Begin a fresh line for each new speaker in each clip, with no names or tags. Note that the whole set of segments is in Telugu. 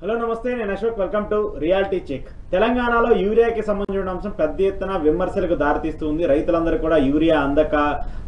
హలో నమస్తే, నేను Ashok. Welcome to reality check. తెలంగాణలో యూరియాకి సంబంధించిన అంశం పెద్ద ఎత్తున విమర్శలకు దారితీస్తుంది. రైతులందరూ కూడా యూరియా అందక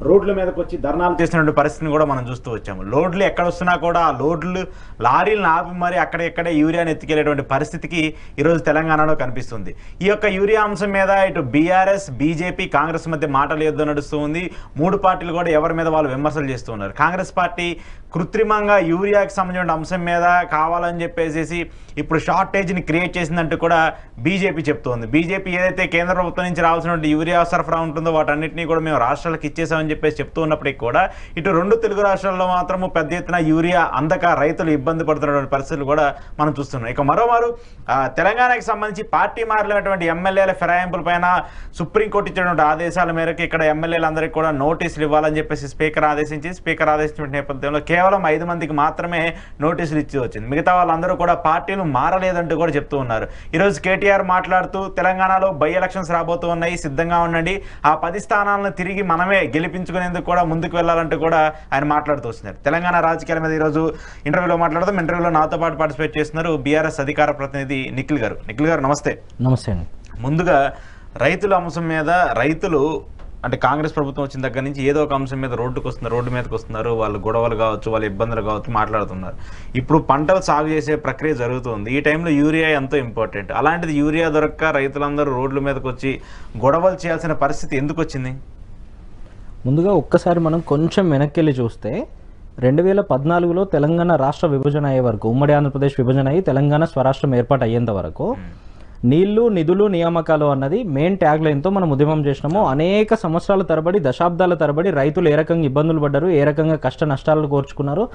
రోడ్ల మీదకి వచ్చి ధర్నాలు చేస్తున్న పరిస్థితిని కూడా మనం చూస్తూ వచ్చాము. లోడ్లు ఎక్కడ వస్తున్నా కూడా ఆ లోడ్లు లారీలను ఆపి మరి అక్కడెక్కడే యూరియాని ఎత్తుకెళ్లేటువంటి పరిస్థితికి ఈరోజు తెలంగాణలో కనిపిస్తుంది. ఈ యొక్క యూరియా అంశం మీద ఇటు బీఆర్ఎస్, బీజేపీ, కాంగ్రెస్ మధ్య మాటలు యుద్ధం నడుస్తూ ఉంది. మూడు పార్టీలు కూడా ఎవరి మీద వాళ్ళు విమర్శలు చేస్తూ ఉన్నారు. కాంగ్రెస్ పార్టీ కృత్రిమంగా యూరియాకి సంబంధించిన అంశం మీద కావాలని చెప్పేసి ఇప్పుడు షార్టేజ్ని క్రియేట్ చేసిందంటూ కూడా బీజేపీ చెప్తోంది. బీజేపీ ఏదైతే కేంద్ర ప్రభుత్వం నుంచి రావాల్సినటువంటి యూరియా సరఫరా ఉంటుందో వాటన్నిటినీ కూడా మేము రాష్ట్రాలకు ఇచ్చేసామని చెప్పేసి చెప్తూ ఉన్నప్పటికీ కూడా ఇటు రెండు తెలుగు రాష్ట్రాల్లో మాత్రము పెద్ద ఎత్తున యూరియా అందక రైతులు ఇబ్బంది పడుతున్నటువంటి పరిస్థితులు కూడా మనం చూస్తున్నాం. ఇక మరోమారు తెలంగాణకి సంబంధించి పార్టీ మారినటువంటి ఎమ్మెల్యేల ఫిరాయింపుల పైన సుప్రీంకోర్టు ఇచ్చినటువంటి ఆదేశాల మేరకు ఇక్కడ ఎమ్మెల్యేలందరికీ కూడా నోటీసులు ఇవ్వాలని చెప్పేసి స్పీకర్ ఆదేశించిన నేపథ్యంలో కేవలం 5 మందికి మాత్రమే నోటీసులు ఇచ్చి వచ్చింది. మిగతా వాళ్ళందరూ కూడా పార్టీలు మారలేదంటూ కూడా చెప్తూ ఉన్నారు. ఈరోజు కేటీఆర్ మాట్లాడుతూ తెలంగాణలో బై ఎలక్షన్స్ రాబోతూ ఉన్నాయి, సిద్ధంగా ఉండండి, ఆ 10 స్థానాలను తిరిగి మనమే గెలిపించుకునేందుకు కూడా ముందుకు వెళ్ళాలంటూ కూడా ఆయన మాట్లాడుతూ వస్తున్నారు. తెలంగాణ రాజకీయాల మీద ఈరోజు ఇంటర్వ్యూలో మాట్లాడుతాం. ఇంటర్వ్యూలో నాతో పాటు పార్టిసిపేట్ చేస్తున్నారు బీఆర్ఎస్ అధికార ప్రతినిధి నిఖిల్ గారు. నిఖిల్ గారు నమస్తే.
నమస్తే అండి.
ముందుగా రైతుల అంశం మీద రైతులు అంటే కాంగ్రెస్ ప్రభుత్వం వచ్చిన దగ్గర నుంచి ఏదో ఒక అంశం మీద రోడ్డు మీదకి వస్తున్నారు. వాళ్ళు గొడవలు కావచ్చు, వాళ్ళ ఇబ్బందులు కావచ్చు మాట్లాడుతున్నారు. ఇప్పుడు పంటలు సాగు చేసే ప్రక్రియ జరుగుతుంది. ఈ టైంలో యూరియా ఎంతో ఇంపార్టెంట్. అలాంటిది యూరియా దొరక్క రైతులందరూ రోడ్ల మీదకి వచ్చి గొడవలు చేయాల్సిన పరిస్థితి ఎందుకు వచ్చింది?
ముందుగా ఒక్కసారి మనం కొంచెం వెనక్కి వెళ్ళి చూస్తే 2014లో తెలంగాణ రాష్ట్ర విభజన అయ్యే వరకు, ఉమ్మడి ఆంధ్రప్రదేశ్ విభజన అయ్యి తెలంగాణ స్వరాష్ట్రం ఏర్పాటు అయ్యేంత వరకు నీళ్లు, నిధులు, నియామకాలు అన్నది మెయిన్ ట్యాగ్ లైన్తో మనం ఉద్యమం చేసినాము. అనేక సంవత్సరాల తరబడి, దశాబ్దాల తరబడి రైతులు ఏ రకంగా ఇబ్బందులు పడ్డారు, ఏ రకంగా కష్ట నష్టాలను కోర్చుకున్నారు,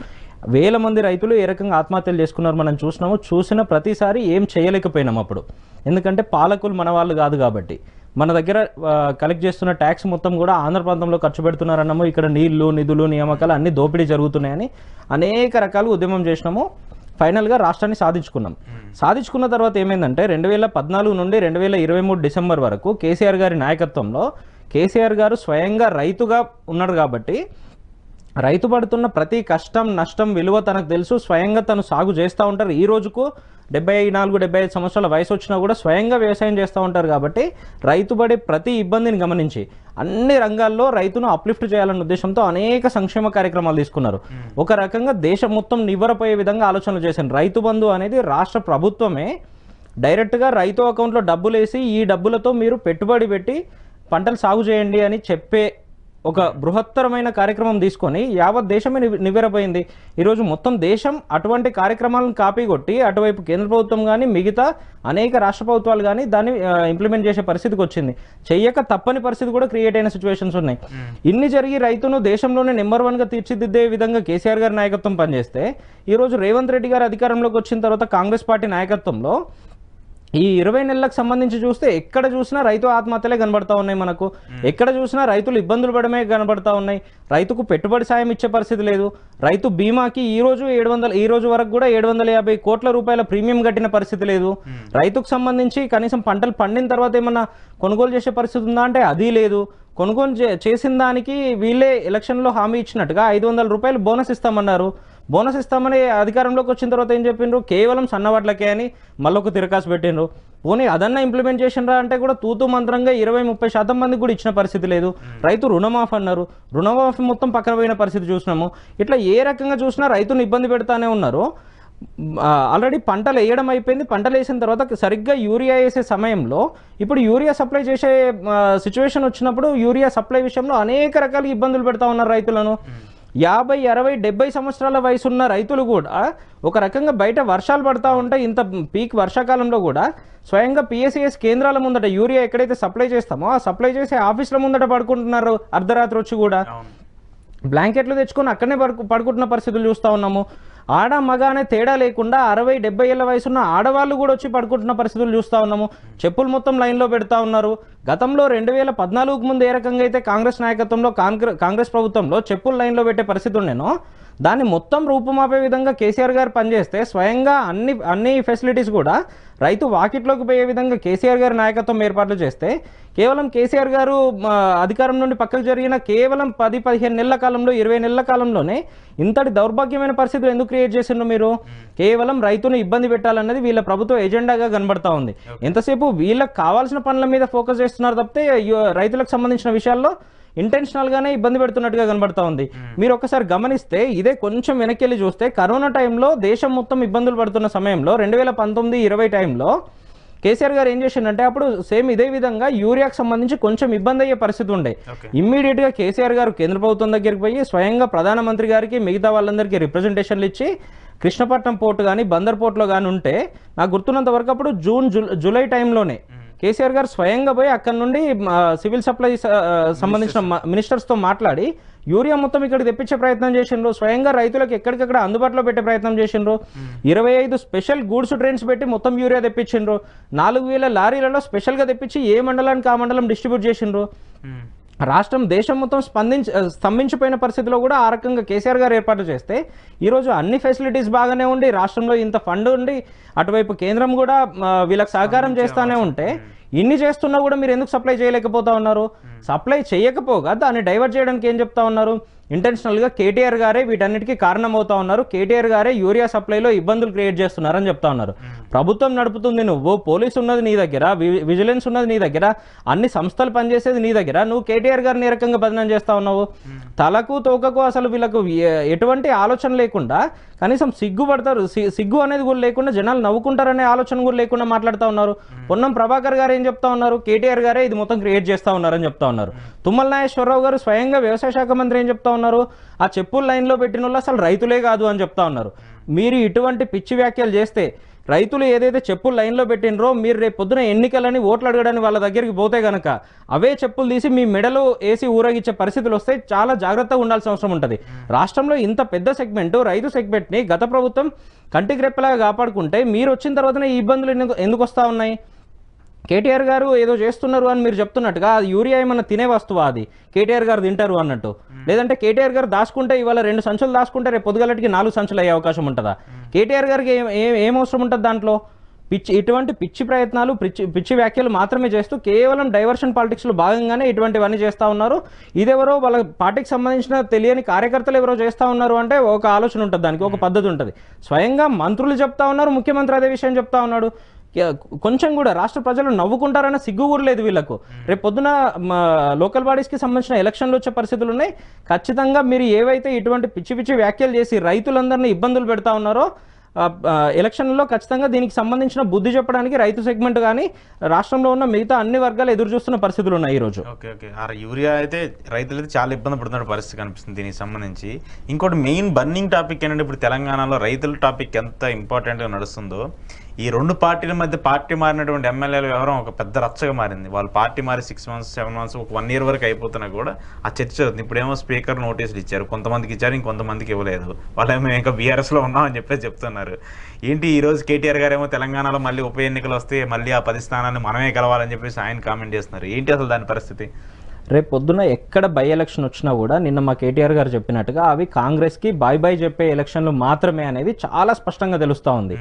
వేల మంది రైతులు ఏ రకంగా ఆత్మహత్యలు చేసుకున్నారు మనం చూసినాము. చూసిన ప్రతిసారి ఏం చేయలేకపోయినాం అప్పుడు. ఎందుకంటే పాలకులు మన వాళ్ళు కాదు కాబట్టి. మన దగ్గర కలెక్ట్ చేస్తున్న ట్యాక్స్ మొత్తం కూడా ఆంధ్ర ప్రాంతంలో ఖర్చు పెడుతున్నారన్నాము. ఇక్కడ నీళ్లు, నిధులు, నియామకాలు అన్ని దోపిడీ జరుగుతున్నాయని అనేక రకాలు ఉద్యమం చేసినాము. ఫైనల్గా రాష్ట్రాన్ని సాధించుకున్నాం. సాధించుకున్న తర్వాత ఏమైందంటే 2014 నుండి 2023 డిసెంబర్ వరకు కేసీఆర్ గారి నాయకత్వంలో కేసీఆర్ గారు స్వయంగా రైతుగా ఉన్నాడు కాబట్టి రైతు పడుతున్న ప్రతి కష్టం, నష్టం విలువ తనకు తెలుసు. స్వయంగా తను సాగు చేస్తూ ఉంటారు. ఈ రోజుకు 74-75 సంవత్సరాల వయసు వచ్చినా కూడా స్వయంగా వ్యవసాయం చేస్తూ ఉంటారు. కాబట్టి రైతు పడే ప్రతి ఇబ్బందిని గమనించి అన్ని రంగాల్లో రైతును అప్లిఫ్ట్ చేయాలన్న ఉద్దేశంతో అనేక సంక్షేమ కార్యక్రమాలు తీసుకున్నారు. ఒక రకంగా దేశం మొత్తం నివ్వరపోయే విధంగా ఆలోచనలు చేశారు. రైతు బంధు అనేది రాష్ట్ర ప్రభుత్వమే డైరెక్ట్గా రైతు అకౌంట్లో డబ్బులు వేసి ఈ డబ్బులతో మీరు పెట్టుబడి పెట్టి పంటలు సాగు చేయండి అని చెప్పే ఒక బృహత్తరమైన కార్యక్రమం తీసుకొని యావత్ దేశమే నివ్వెరపోయింది. ఈరోజు మొత్తం దేశం అటువంటి కార్యక్రమాలను కాపీ కొట్టి అటువైపు కేంద్ర ప్రభుత్వం కానీ మిగతా అనేక రాష్ట్ర ప్రభుత్వాలు కానీ దాన్ని ఇంప్లిమెంట్ చేసే పరిస్థితికి వచ్చింది. చెయ్యక తప్పని పరిస్థితి కూడా క్రియేట్ అయిన సిచ్యువేషన్స్ ఉన్నాయి. ఇన్ని జరిగి రైతును దేశంలోనే నెంబర్ 1గా తీర్చిదిద్దే విధంగా కేసీఆర్ గారి నాయకత్వం పనిచేస్తే ఈరోజు రేవంత్ రెడ్డి గారు అధికారంలోకి వచ్చిన తర్వాత కాంగ్రెస్ పార్టీ నాయకత్వంలో ఈ 20 నెలలకు సంబంధించి చూస్తే ఎక్కడ చూసినా రైతు ఆత్మహత్యలే కనబడతా ఉన్నాయి. మనకు ఎక్కడ చూసినా రైతులు ఇబ్బందులు పడమే కనబడతా ఉన్నాయి. రైతుకు పెట్టుబడి సాయం ఇచ్చే పరిస్థితి లేదు. రైతు బీమాకి ఈ రోజు వరకు కూడా 750 కోట్ల రూపాయల ప్రీమియం కట్టిన పరిస్థితి లేదు. రైతుకు సంబంధించి కనీసం పంటలు పండిన తర్వాత ఏమన్నా కొనుగోలు చేసే పరిస్థితి ఉందా అంటే అది లేదు. కొనుగోలు చేసిన దానికి వీళ్ళే ఎలక్షన్లో హామీ ఇచ్చినట్టుగా 500 రూపాయలు బోనస్ ఇస్తామన్నారు. బోనస్ ఇస్తామని అధికారంలోకి వచ్చిన తర్వాత ఏం చెప్పిండ్రు? కేవలం సన్నవాట్లకే అని మళ్ళొక తిరకాసు పెట్టిండ్రు. పోనీ అదన్నా ఇంప్లిమెంట్ చేసినరా అంటే కూడా తూతూ మంత్రంగా 20-30% మందికి కూడా ఇచ్చిన పరిస్థితి లేదు. రైతు రుణమాఫీ అన్నారు, రుణమాఫీ మొత్తం పక్కన పోయిన పరిస్థితి చూసినాము. ఇట్లా ఏ రకంగా చూసినా రైతును ఇబ్బంది పెడతానే ఉన్నారు. ఆల్రెడీ పంటలు వేయడం అయిపోయింది. పంటలు వేసిన తర్వాత సరిగ్గా యూరియా వేసే సమయంలో ఇప్పుడు యూరియా సప్లై చేసే సిచ్యువేషన్ వచ్చినప్పుడు యూరియా సప్లై విషయంలో అనేక రకాల ఇబ్బందులు పెడతా ఉన్నారు రైతులను. 50, 60, 70 సంవత్సరాల వయసున్న రైతులు కూడా ఒక రకంగా బయట వర్షాలు పడతా ఉంటాయి. ఇంత పీక్ వర్షాకాలంలో కూడా స్వయంగా PSCS కేంద్రాల ముందట యూరియా ఎక్కడైతే సప్లై చేస్తామో ఆ సప్లై చేసే ఆఫీసుల ముందట పడుకుంటున్నారు. అర్ధరాత్రి వచ్చి కూడా బ్లాంకెట్లు తెచ్చుకొని అక్కడనే పడుకుంటున్న పరిస్థితులు చూస్తూ ఉన్నాము. ఆడ మగ అనే తేడా లేకుండా 60, 70 ఏళ్ళ వయసున్న ఆడవాళ్ళు కూడా వచ్చి పడుకుంటున్న పరిస్థితులు చూస్తూ ఉన్నాము. చెప్పులు మొత్తం లైన్లో పెడతా ఉన్నారు. గతంలో 2014కు ముందు ఏ రకంగా అయితే కాంగ్రెస్ నాయకత్వంలో కాంగ్రెస్ ప్రభుత్వంలో చెప్పులు లైన్లో పెట్టే పరిస్థితి ఉండేనో దాన్ని మొత్తం రూపుమాపే విధంగా కేసీఆర్ గారు పనిచేస్తే స్వయంగా అన్ని ఫెసిలిటీస్ కూడా రైతు వాకిట్లోకి పోయే విధంగా కేసీఆర్ గారి నాయకత్వం ఏర్పాట్లు చేస్తే కేవలం కేసీఆర్ గారు అధికారం నుండి పక్కకు జరిగిన కేవలం 10-15 నెలల కాలంలో 20 నెలల కాలంలోనే ఇంతటి దౌర్భాగ్యమైన పరిస్థితులు ఎందుకు క్రియేట్ చేసిండ్రు మీరు? కేవలం రైతును ఇబ్బంది పెట్టాలన్నది వీళ్ళ ప్రభుత్వ ఎజెండాగా కనబడతా ఉంది. ఎంతసేపు వీళ్ళకి కావాల్సిన పనుల మీద ఫోకస్ చేస్తున్నారు తప్పితే రైతులకు సంబంధించిన విషయాల్లో ఇంటెన్షనల్ గానే ఇబ్బంది పెడుతున్నట్టుగా కనబడతా ఉంది. మీరు ఒకసారి గమనిస్తే ఇదే కొంచెం వెనక్కి వెళ్ళి చూస్తే కరోనా టైంలో దేశం మొత్తం ఇబ్బందులు పడుతున్న సమయంలో 2019-20 టైంలో కేసీఆర్ గారు ఏం చేసిండంటే అప్పుడు సేమ్ ఇదే విధంగా యూరియాకి సంబంధించి కొంచెం ఇబ్బంది అయ్యే పరిస్థితి ఉండే. ఇమ్మీడియట్ గా కేసీఆర్ గారు కేంద్ర ప్రభుత్వం దగ్గరికి పోయి స్వయంగా ప్రధానమంత్రి గారికి మిగతా వాళ్ళందరికీ రిప్రజెంటేషన్లు ఇచ్చి కృష్ణపట్నం పోర్టు కానీ బందర్ పోర్టులో కానీ ఉంటే నాకు గుర్తున్నంత వరకు అప్పుడు జూలై టైంలోనే కేసీఆర్ గారు స్వయంగా పోయి అక్కడ నుండి సివిల్ సప్లై సంబంధించిన మినిస్టర్స్తో మాట్లాడి యూరియా మొత్తం ఇక్కడ తెప్పించే ప్రయత్నం చేసిండ్రు. స్వయంగా రైతులకు ఎక్కడికక్కడ అందుబాటులో పెట్టే ప్రయత్నం చేసిండ్రు. 25 స్పెషల్ గూడ్స్ ట్రైన్స్ పెట్టి మొత్తం యూరియా తెప్పించిండ్రు. 4000 లారీలలో స్పెషల్గా తెప్పించి ఏ మండలానికి ఆ మండలం డిస్ట్రిబ్యూట్ చేసిండ్రు. రాష్ట్రం దేశం మొత్తం స్తంభించిపోయిన పరిస్థితిలో కూడా ఆ రకంగా కేసీఆర్ గారు ఏర్పాటు చేస్తే ఈరోజు అన్ని ఫెసిలిటీస్ బాగానే ఉండి రాష్ట్రంలో ఇంత ఫండ్ ఉండి అటువైపు కేంద్రం కూడా వీళ్ళకి సహకారం చేస్తానే ఉంటే ఇన్ని చేస్తున్నా కూడా మీరు ఎందుకు సప్లై చేయలేకపోతా ఉన్నారు? సప్లై చేయకపోగా దాన్ని డైవర్ట్ చేయడానికి ఏం చెప్తా ఉన్నారు? ఇంటెన్షనల్గా కేటీఆర్ గారే వీటన్నిటికీ కారణమవుతా ఉన్నారు. కేటీఆర్ గారే యూరియా సప్లైలో ఇబ్బందులు క్రియేట్ చేస్తున్నారని చెప్తా ఉన్నారు. ప్రభుత్వం నడుపుతుంది నువ్వు, పోలీసు ఉన్నది నీ దగ్గర, విజిలెన్స్ ఉన్నది నీ దగ్గర, అన్ని సంస్థలు పనిచేసేది నీ దగ్గర. నువ్వు కేటీఆర్ గారిని ఏ రకంగా బదనాం చేస్తా ఉన్నావు? తలకు తోకకు అసలు వీళ్ళకు ఎటువంటి ఆలోచన లేకుండా కనీసం సిగ్గుపడతారు, సిగ్గు అనేది కూడా లేకుండా జనాలు నవ్వుకుంటారనే ఆలోచన కూడా లేకుండా మాట్లాడుతూ ఉన్నారు. పొన్నం ప్రభాకర్ గారు ఏం చెప్తా ఉన్నారు? కేటీఆర్ గారే ఇది మొత్తం క్రియేట్ చేస్తా ఉన్నారని చెప్తా ఉన్నారు. తుమ్మల నాగేశ్వరరావు గారు స్వయంగా వ్యవసాయ శాఖ మంత్రి ఏం చెప్తా ఉన్నారు? ఆ చెప్పులు లైన్లో పెట్టిన వాళ్ళు అసలు రైతులే కాదు అని చెప్తా ఉన్నారు. మీరు ఇటువంటి పిచ్చి వ్యాఖ్యలు చేస్తే రైతులు ఏదైతే చెప్పులు లైన్లో పెట్టినరో మీరు రేపు పొద్దున ఎన్నికలని ఓట్లు అడగడానికి వాళ్ళ దగ్గరికి పోతే కనుక అవే చెప్పులు తీసి మీ మెడలో వేసి ఊరేగించే పరిస్థితులు వస్తే చాలా జాగ్రత్తగా ఉండాల్సిన అవసరం ఉంటుంది. రాష్ట్రంలో ఇంత పెద్ద సెగ్మెంట్ రైతు సెగ్మెంట్ని గత ప్రభుత్వం కంటికి రెప్పలాగా కాపాడుకుంటే మీరు వచ్చిన తర్వాతనే ఈ ఇబ్బందులు ఎందుకు వస్తూ ఉన్నాయి? కేటీఆర్ గారు ఏదో చేస్తున్నారు అని మీరు చెప్తున్నట్టుగా అది యూరియా ఏమన్నా తినే వస్తువా? అది కేటీఆర్ గారు తింటారు అన్నట్టు. లేదంటే కేటీఆర్ గారు దాచుకుంటే ఇవాళ 2 సంచులు దాచుకుంటే రేపు పొద్దుగలటికి 4 సంచులు అయ్యే అవకాశం ఉంటుందా? కేటీఆర్ గారికి ఏం అవసరం ఉంటుంది దాంట్లో? ఇటువంటి పిచ్చి ప్రయత్నాలు, పిచ్చి వ్యాఖ్యలు మాత్రమే చేస్తూ కేవలం డైవర్షన్ పాలిటిక్స్లో భాగంగానే ఇటువంటివన్నీ చేస్తూ ఉన్నారు. ఇదెవరో వాళ్ళ పార్టీకి సంబంధించిన తెలియని కార్యకర్తలు ఎవరో చేస్తూ ఉన్నారు అంటే ఒక ఆలోచన ఉంటుంది, దానికి ఒక పద్ధతి ఉంటుంది. స్వయంగా మంత్రులు చెప్తా ఉన్నారు, ముఖ్యమంత్రి అదే విషయం చెప్తా ఉన్నాడు. కొంచెం కూడా రాష్ట్ర ప్రజలు నవ్వుకుంటారన్న సిగ్గు కూడా లేదు వీళ్ళకు. రేపు పొద్దున లోకల్ బాడీస్కి సంబంధించిన ఎలక్షన్లు వచ్చే పరిస్థితులు ఉన్నాయి. ఖచ్చితంగా మీరు ఏవైతే ఇటువంటి పిచ్చి వ్యాఖ్యలు చేసి రైతులందరినీ ఇబ్బందులు పెడతా ఉన్నారో ఎలక్షన్లో ఖచ్చితంగా దీనికి సంబంధించిన బుద్ధి చెప్పడానికి రైతు సెగ్మెంట్ కానీ రాష్ట్రంలో ఉన్న మిగతా అన్ని వర్గాలు ఎదురు చూస్తున్న పరిస్థితులు ఉన్నాయి ఈరోజు.
ఓకే యూరియా అయితే రైతులు అయితే చాలా ఇబ్బంది పడుతున్న పరిస్థితి కనిపిస్తుంది దీనికి సంబంధించి. ఇంకోటి మెయిన్ బర్నింగ్ టాపిక్ ఏంటంటే ఇప్పుడు తెలంగాణలో రైతుల టాపిక్ ఎంత ఇంపార్టెంట్గా నడుస్తుందో ఈ 2 పార్టీల మధ్య పార్టీ మారినటువంటి ఎమ్మెల్యేల వ్యవహారం ఒక పెద్ద రచ్చగా మారింది. వాళ్ళు పార్టీ మారి 6 months 7 months ఒక 1 year వరకు అయిపోతున్నా కూడా ఆ చర్చ అవుతుంది. ఇప్పుడేమో స్పీకర్ నోటీసులు ఇచ్చారు, కొంతమందికి ఇచ్చారు, ఇంకొంతమందికి ఇవ్వలేదు. వాళ్ళేమో ఇంకా బీఆర్ఎస్లో ఉన్నామని చెప్పేసి చెప్తున్నారు. ఏంటి ఈరోజు కేటీఆర్ గారు ఏమో తెలంగాణలో మళ్ళీ ఉప ఎన్నికలు వస్తే మళ్ళీ ఆ 10 స్థానాన్ని మనమే గెలవాలని చెప్పేసి ఆయన కామెంట్ చేస్తున్నారు. ఏంటి అసలు దాని పరిస్థితి?
రేపు పొద్దున ఎక్కడ బై ఎలక్షన్ వచ్చినా కూడా నిన్న మా కేటీఆర్ గారు చెప్పినట్టుగా అవి కాంగ్రెస్కి బై చెప్పే ఎలక్షన్లు మాత్రమే అనేది చాలా స్పష్టంగా తెలుస్తూ ఉంది.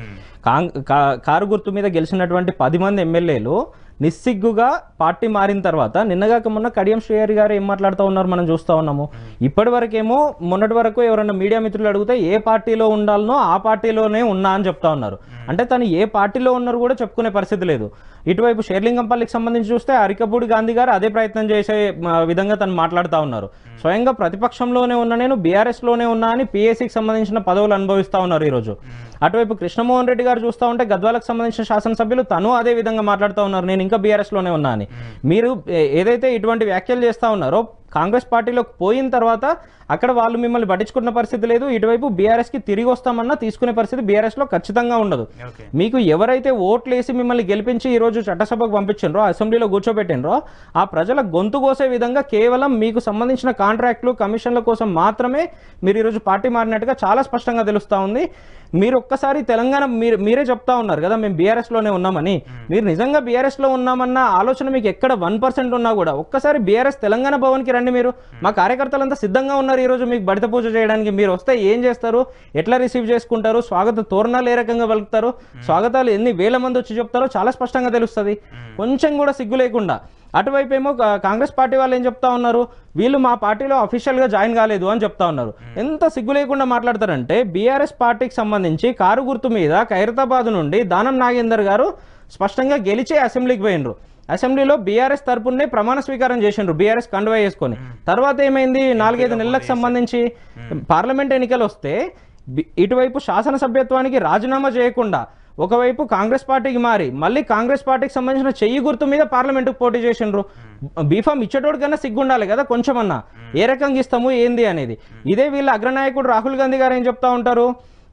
కారు గుర్తు మీద గెలిచినటువంటి 10 మంది ఎమ్మెల్యేలు నిస్సిగ్గుగా పార్టీ మారిన తర్వాత నిన్నగాక మొన్న కడియం శ్రీహరి గారు ఏం మాట్లాడుతూ ఉన్నారు మనం చూస్తూ ఉన్నాము. ఇప్పటి వరకేమో మొన్నటి వరకు ఎవరైనా మీడియా మిత్రులు అడిగితే ఏ పార్టీలో ఉండాలనో ఆ పార్టీలోనే ఉన్నా అని చెప్తా ఉన్నారు. అంటే తను ఏ పార్టీలో ఉన్నారు కూడా చెప్పుకునే పరిస్థితి లేదు. ఇటువైపు షేర్లింగంపల్లికి సంబంధించి చూస్తే అరికపూడి గాంధీ గారు అదే ప్రయత్నం చేసే విధంగా తను మాట్లాడుతూ ఉన్నారు. స్వయంగా ప్రతిపక్షంలోనే ఉన్నా, నేను బీఆర్ఎస్లోనే ఉన్నా అని పిఎస్సికి సంబంధించిన పదవులు అనుభవిస్తూ ఉన్నారు ఈరోజు. అటువైపు కృష్ణమోహన్ రెడ్డి గారు చూస్తూ ఉంటే గద్వాలకు సంబంధించిన శాసనసభ్యులు తను అదే విధంగా మాట్లాడుతూ ఉన్నారు, నేను ఇంకా బీఆర్ఎస్లోనే ఉన్నా అని. మీరు ఏదైతే ఇటువంటి వ్యాఖ్యలు చేస్తూ ఉన్నారో కాంగ్రెస్ పార్టీలోకి పోయిన తర్వాత అక్కడ వాళ్ళు మిమ్మల్ని పట్టించుకున్న పరిస్థితి లేదు. ఇటువైపు బీఆర్ఎస్కి తిరిగి వస్తామన్నా తీసుకునే పరిస్థితి బీఆర్ఎస్లో ఖచ్చితంగా ఉండదు. మీకు ఎవరైతే ఓట్లు వేసి మిమ్మల్ని గెలిపించి ఈరోజు చట్టసభకు పంపించారో, అసెంబ్లీలో కూర్చోబెట్టినరో ఆ ప్రజల గొంతు కోసే విధంగా కేవలం మీకు సంబంధించిన కాంట్రాక్టులు, కమిషన్ల కోసం మాత్రమే మీరు ఈరోజు పార్టీ మారినట్టుగా చాలా స్పష్టంగా తెలుస్తూ ఉంది. మీరు ఒక్కసారి తెలంగాణ మీరే చెప్తా ఉన్నారు కదా మేము బీఆర్ఎస్లోనే ఉన్నామని. మీరు నిజంగా బీఆర్ఎస్లో ఉన్నామన్న ఆలోచన మీకు ఎక్కడ 1% ఉన్నా కూడా ఒక్కసారి బీఆర్ఎస్ తెలంగాణ భవన్కి చేశారండి మీరు? మా కార్యకర్తలంతా సిద్ధంగా ఉన్నారు ఈరోజు మీకు బడిత పూజ చేయడానికి. మీరు వస్తే ఏం చేస్తారు, ఎట్లా రిసీవ్ చేసుకుంటారు, స్వాగత తోరణాలు ఏ రకంగా పలుకుతారు, స్వాగతాలు ఎన్ని వేల మంది వచ్చి చెప్తారో చాలా స్పష్టంగా తెలుస్తుంది. కొంచెం కూడా సిగ్గు లేకుండా. అటువైపు ఏమో కాంగ్రెస్ పార్టీ వాళ్ళు ఏం చెప్తా ఉన్నారు, వీళ్ళు మా పార్టీలో అఫీషియల్గా జాయిన్ కాలేదు అని చెప్తా ఉన్నారు. ఎంత సిగ్గు లేకుండా మాట్లాడతారంటే, బీఆర్ఎస్ పార్టీకి సంబంధించి కారు గుర్తు మీద ఖైరతాబాద్ నుండి దానం నాగేందర్ గారు స్పష్టంగా గెలిచే అసెంబ్లీకి పోయినరు. అసెంబ్లీలో బీఆర్ఎస్ తరపునే ప్రమాణ స్వీకారం చేసిండ్రు బీఆర్ఎస్ కండువా వేసుకొని. తర్వాత ఏమైంది, 4-5 నెలలకు సంబంధించి పార్లమెంట్ ఎన్నికలు వస్తే ఇటువైపు శాసనసభ్యత్వానికి రాజీనామా చేయకుండా ఒకవైపు కాంగ్రెస్ పార్టీకి మారి మళ్ళీ కాంగ్రెస్ పార్టీకి సంబంధించిన చెయ్యి గుర్తు మీద పార్లమెంటుకు పోటీ చేసిండ్రు. బీఫామ్ ఇచ్చేటోడు కన్నా సిగ్గుండాలి కదా కొంచెమన్నా, ఏ రకంగా ఇస్తాము ఏంది అనేది. ఇదే వీళ్ళ అగ్రనాయకుడు రాహుల్ గాంధీ గారు ఏం చెప్తా ఉంటారు,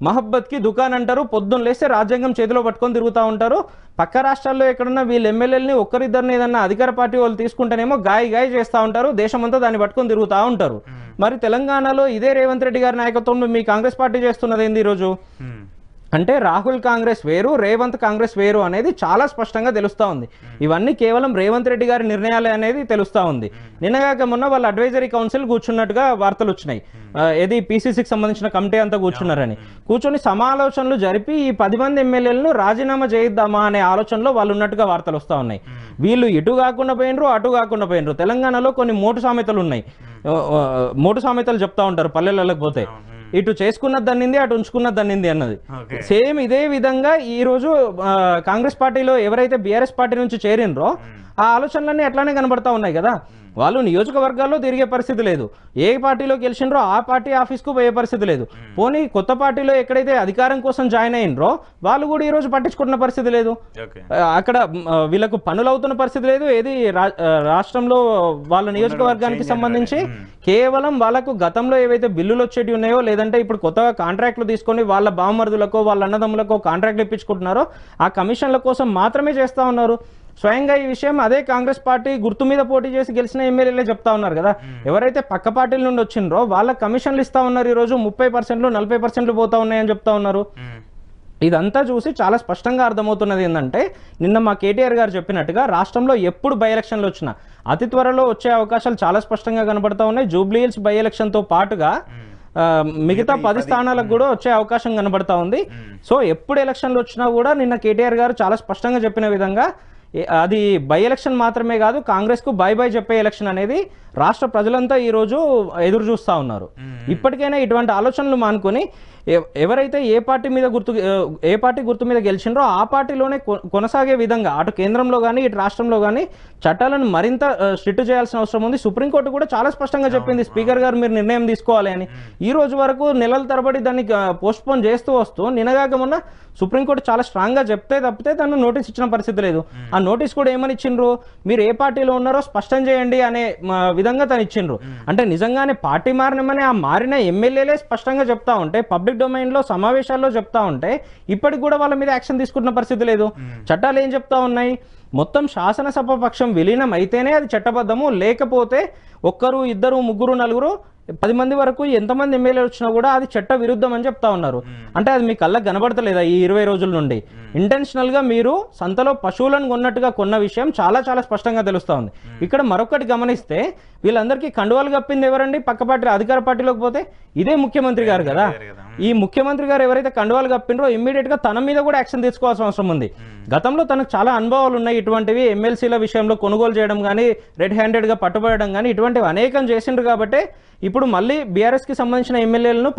మహబ్బత్కి దుకాన్ అంటారు, పొద్దున్న లేస్తే రాజ్యాంగం చేతిలో పట్టుకొని తిరుగుతూ ఉంటారు. పక్క రాష్ట్రాల్లో ఎక్కడన్నా వీళ్ళు ఎమ్మెల్యేలని ఒక్కరిద్దరిని ఏదన్నా అధికార పార్టీ వాళ్ళు తీసుకుంటేనేమో గాయ చేస్తూ ఉంటారు, దేశమంతా దాన్ని పట్టుకొని తిరుగుతూ ఉంటారు. మరి తెలంగాణలో ఇదే రేవంత్ రెడ్డి గారి నాయకత్వంలో మీ కాంగ్రెస్ పార్టీ చేస్తున్నది ఏంది ఈరోజు? అంటే రాహుల్ కాంగ్రెస్ వేరు, రేవంత్ కాంగ్రెస్ వేరు అనేది చాలా స్పష్టంగా తెలుస్తూ ఉంది. ఇవన్నీ కేవలం రేవంత్ రెడ్డి గారి నిర్ణయాలే అనేది తెలుస్తూ ఉంది. నిన్నగాక మొన్న వాళ్ళ అడ్వైజరీ కౌన్సిల్ కూర్చున్నట్టుగా వార్తలు వచ్చినాయి. ఏది పీసీసీకి సంబంధించిన కమిటీ అంతా కూర్చున్నారని, కూర్చొని సమాలోచనలు జరిపి ఈ 10 మంది ఎమ్మెల్యేలను రాజీనామా చేయిద్దామా అనే ఆలోచనలో వాళ్ళు ఉన్నట్టుగా వార్తలు వస్తూ ఉన్నాయి. వీళ్ళు ఇటు కాకుండా పోయినరు, అటు కాకుండా పోయినరు. తెలంగాణలో కొన్ని మోటు సామెతలు ఉన్నాయి. మోటు సామెతలు చెప్తా ఉంటారు పల్లెలకు పోతే, ఇటు చేసుకున్నది దన్నింది, అటు ఉంచుకున్నది దన్నింది అన్నది. సేమ్ ఇదే విధంగా ఈ రోజు కాంగ్రెస్ పార్టీలో ఎవరైతే బీఆర్ఎస్ పార్టీ నుంచి చేరినరో ఆ ఆలోచనలన్నీ అట్లానే కనబడతా ఉన్నాయి కదా. వాళ్ళు నియోజకవర్గాల్లో తిరిగే పరిస్థితి లేదు, ఏ పార్టీలో గెలిచిండ్రో ఆ పార్టీ ఆఫీస్కు పోయే పరిస్థితి లేదు. పోనీ కొత్త పార్టీలో ఎక్కడైతే అధికారం కోసం జాయిన్ అయినరో వాళ్ళు కూడా ఈరోజు పట్టించుకుంటున్న పరిస్థితి లేదు. అక్కడ వీళ్ళకు పనులు అవుతున్న పరిస్థితి లేదు. ఏది రాష్ట్రంలో వాళ్ళ నియోజకవర్గానికి సంబంధించి కేవలం వాళ్ళకు గతంలో ఏవైతే బిల్లులు వచ్చేటి ఉన్నాయో, లేదంటే ఇప్పుడు కొత్తగా కాంట్రాక్ట్లు తీసుకొని వాళ్ళ బావమరుదులకో వాళ్ళ అన్నదమ్ములకో కాంట్రాక్ట్లు ఇప్పించుకుంటున్నారో ఆ కమిషన్ల కోసం మాత్రమే చేస్తూ ఉన్నారు. స్వయంగా ఈ విషయం అదే కాంగ్రెస్ పార్టీ గుర్తు మీద పోటీ చేసి గెలిచిన ఎమ్మెల్యేలే చెప్తా ఉన్నారు కదా. ఎవరైతే పక్క పార్టీల నుండి వచ్చిండ్రో వాళ్ళ కమిషన్లు ఇస్తా ఉన్నారు, ఈరోజు 30%, 40% పోతా ఉన్నాయని చెప్తా ఉన్నారు. ఇదంతా చూసి చాలా స్పష్టంగా అర్థమవుతున్నది ఏంటంటే, నిన్న మా కేటీఆర్ గారు చెప్పినట్టుగా రాష్ట్రంలో ఎప్పుడు బై ఎలక్షన్లు వచ్చినా అతి త్వరలో వచ్చే అవకాశాలు చాలా స్పష్టంగా కనబడతా ఉన్నాయి. జూబ్లీ హిల్స్ బై ఎలక్షన్తో పాటుగా మిగతా 10 స్థానాలకు కూడా వచ్చే అవకాశం కనబడతా ఉంది. సో ఎప్పుడు ఎలక్షన్లు వచ్చినా కూడా నిన్న కేటీఆర్ గారు చాలా స్పష్టంగా చెప్పిన విధంగా అది బై ఎలక్షన్ మాత్రమే కాదు, కాంగ్రెస్కు బై చెప్పే ఎలక్షన్ అనేది రాష్ట్ర ప్రజలంతా ఈరోజు ఎదురు చూస్తూ ఉన్నారు. ఇప్పటికైనా ఇటువంటి ఆలోచనలు మానుకొని ఎవరైతే ఏ పార్టీ గుర్తు మీద గెలిచిండ్రో ఆ పార్టీలోనే కొనసాగే విధంగా అటు కేంద్రంలో కానీ ఇటు రాష్ట్రంలో కానీ చట్టాలను మరింత స్ట్రిక్ట్ చేయాల్సిన అవసరం ఉంది. సుప్రీంకోర్టు కూడా చాలా స్పష్టంగా చెప్పింది, స్పీకర్ గారు మీరు నిర్ణయం తీసుకోవాలి అని. ఈ రోజు వరకు నెలల తరబడి దాన్ని పోస్ట్పోన్ చేస్తూ వస్తూ నిన్నగాక మొన్న సుప్రీంకోర్టు చాలా స్ట్రాంగ్గా తప్పితే తను నోటీస్ ఇచ్చిన పరిస్థితి లేదు. ఆ నోటీస్ కూడా ఏమని ఇచ్చిండ్రు, మీరు ఏ పార్టీలో ఉన్నారో స్పష్టం చేయండి అనే విధంగా తను ఇచ్చిండ్రు. అంటే నిజంగానే పార్టీ మారినమని ఆ మారిన ఎమ్మెల్యేలే స్పష్టంగా చెప్తా ఉంటే, పబ్లిక్ డొమైన్లో సమావేశాల్లో చెప్తా ఉంటే ఇప్పటికి కూడా వాళ్ళ మీద యాక్షన్ తీసుకుంటున్న పరిస్థితి లేదు. చట్టాలు ఏం చెప్తా ఉన్నాయి, మొత్తం శాసనసభ పక్షం విలీనం అయితేనే అది చట్టబద్ధము, లేకపోతే 1, 2, 3, 4, 10 మంది వరకు ఎంతమంది ఎమ్మెల్యేలు వచ్చినా కూడా అది చట్ట విరుద్ధం అని చెప్తా ఉన్నారు. అంటే అది మీ కళ్ళకు కనబడతలేదా ఈ 20 రోజుల నుండి? ఇంటెన్షనల్ గా మీరు సంతలో పశువులను కొన్నట్టుగా కొన్న విషయం చాలా చాలా స్పష్టంగా తెలుస్తా ఉంది. ఇక్కడ మరొకటి గమనిస్తే వీళ్ళందరికీ కండువాలు కప్పింది ఎవరండి? పక్క పార్టీ అధికార పార్టీలోకి పోతే ఇదే ముఖ్యమంత్రి గారు కదా. ఈ ముఖ్యమంత్రి గారు ఎవరైతే కండువాలు కప్పిండ్రో ఇమ్మీడియట్ గా తన మీద కూడా యాక్షన్ తీసుకోవాల్సిన అవసరం ఉంది. గతంలో తనకు చాలా అనుభవాలు ఉన్నాయి ఇటువంటివి, ఎమ్మెల్సీల విషయంలో కొనుగోలు చేయడం కానీ, రెడ్ హ్యాండెడ్ గా పట్టుబడడం కానీ ఇటువంటివి అనేకం చేసిండ్రు. కాబట్టి ఇప్పుడు మళ్ళీ బీఆర్ఎస్ కి సంబంధించిన ఎమ్మెల్యేలను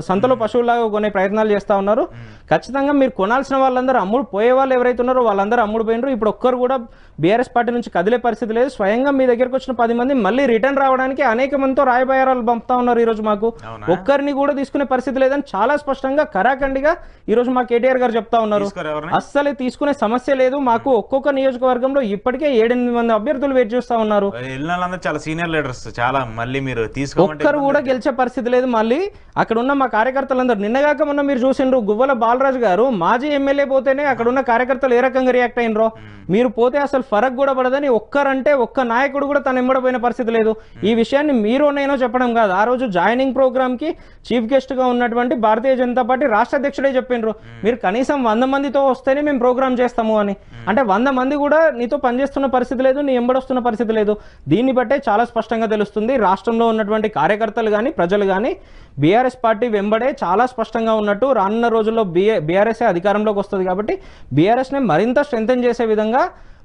సంతలో పశువులాగా కొనే ప్రయత్నాలు చేస్తా ఉన్నారు. ఖచ్చితంగా మీరు కొనాల్సిన వాళ్ళందరూ పోయే వాళ్ళు ఎవరైతే ఉన్నారో వాళ్ళందరూ అమ్ముడు పోయినరు. ఇప్పుడు ఒక్కరు కూడా బీఆర్ఎస్ పార్టీ నుంచి కదిలే పరిస్థితి లేదు. స్వయంగా మీ దగ్గరకు వచ్చిన 10 మంది మళ్ళీ రిటర్న్ రావడానికి అనేక మందితో రాయబారాలు పంపుతా ఉన్నారు. ఈ రోజు మాకు ఒక్కరిని కూడా తీసుకునే పరిస్థితి లేదని చాలా స్పష్టంగా కరాఖండిగా ఈ రోజు మా కేటీఆర్ గారు చెప్తా ఉన్నారు. అస్సలే తీసుకునే సమస్య లేదు మాకు. ఒక్కొక్క నియోజకవర్గంలో ఇప్పటికే 7-8 మంది అభ్యర్థులు వెయిట్ చేస్తా ఉన్నారు.
చాలా సీనియర్ లీడర్స్, చాలా మళ్ళీ మీరు
ఒక్కరు కూడా గెలిచే పరిస్థితి లేదు. మళ్ళీ అక్కడ ఉన్న మా కార్యకర్తలందరూ నిన్నగాక మొన్న మీరు చూసిండ్రు, గువ్వల బాల బాలరాజు గారు మాజీ ఎమ్మెల్యే పోతేనే అక్కడ ఉన్న కార్యకర్తలు ఏ రకంగా రియాక్ట్ అయినరో, మీరు పోతే అసలు ఫరక్ కూడా పడదని ఒక్కరంటే ఒక్క నాయకుడు కూడా తను ఎంబడపోయిన పరిస్థితి లేదు. ఈ విషయాన్ని మీరు నేనో చెప్పడం కాదు, ఆ రోజు జాయినింగ్ ప్రోగ్రామ్ కి చీఫ్ గెస్ట్ గా ఉన్నటువంటి భారతీయ జనతా పార్టీ రాష్ట్ర అధ్యక్షుడే చెప్పిండ్రు, మీరు కనీసం 100 మందితో వస్తేనే మేము ప్రోగ్రామ్ చేస్తాము అని. అంటే 100 మంది కూడా నీతో పనిచేస్తున్న పరిస్థితి లేదు, నీ ఎంబడొస్తున్న పరిస్థితి లేదు. దీన్ని బట్టే చాలా స్పష్టంగా తెలుస్తుంది రాష్ట్రంలో ఉన్నటువంటి కార్యకర్తలు కానీ ప్రజలు కానీ బీఆర్ఎస్ పార్టీ వెంబడే చాలా స్పష్టంగా ఉన్నట్టు. రానున్న రోజుల్లో బీఆర్ఎస్ అధికారంలోకి వస్తుంది కాబట్టి బీఆర్ఎస్ని మరింత స్ట్రెంథెన్ చేసే విధంగా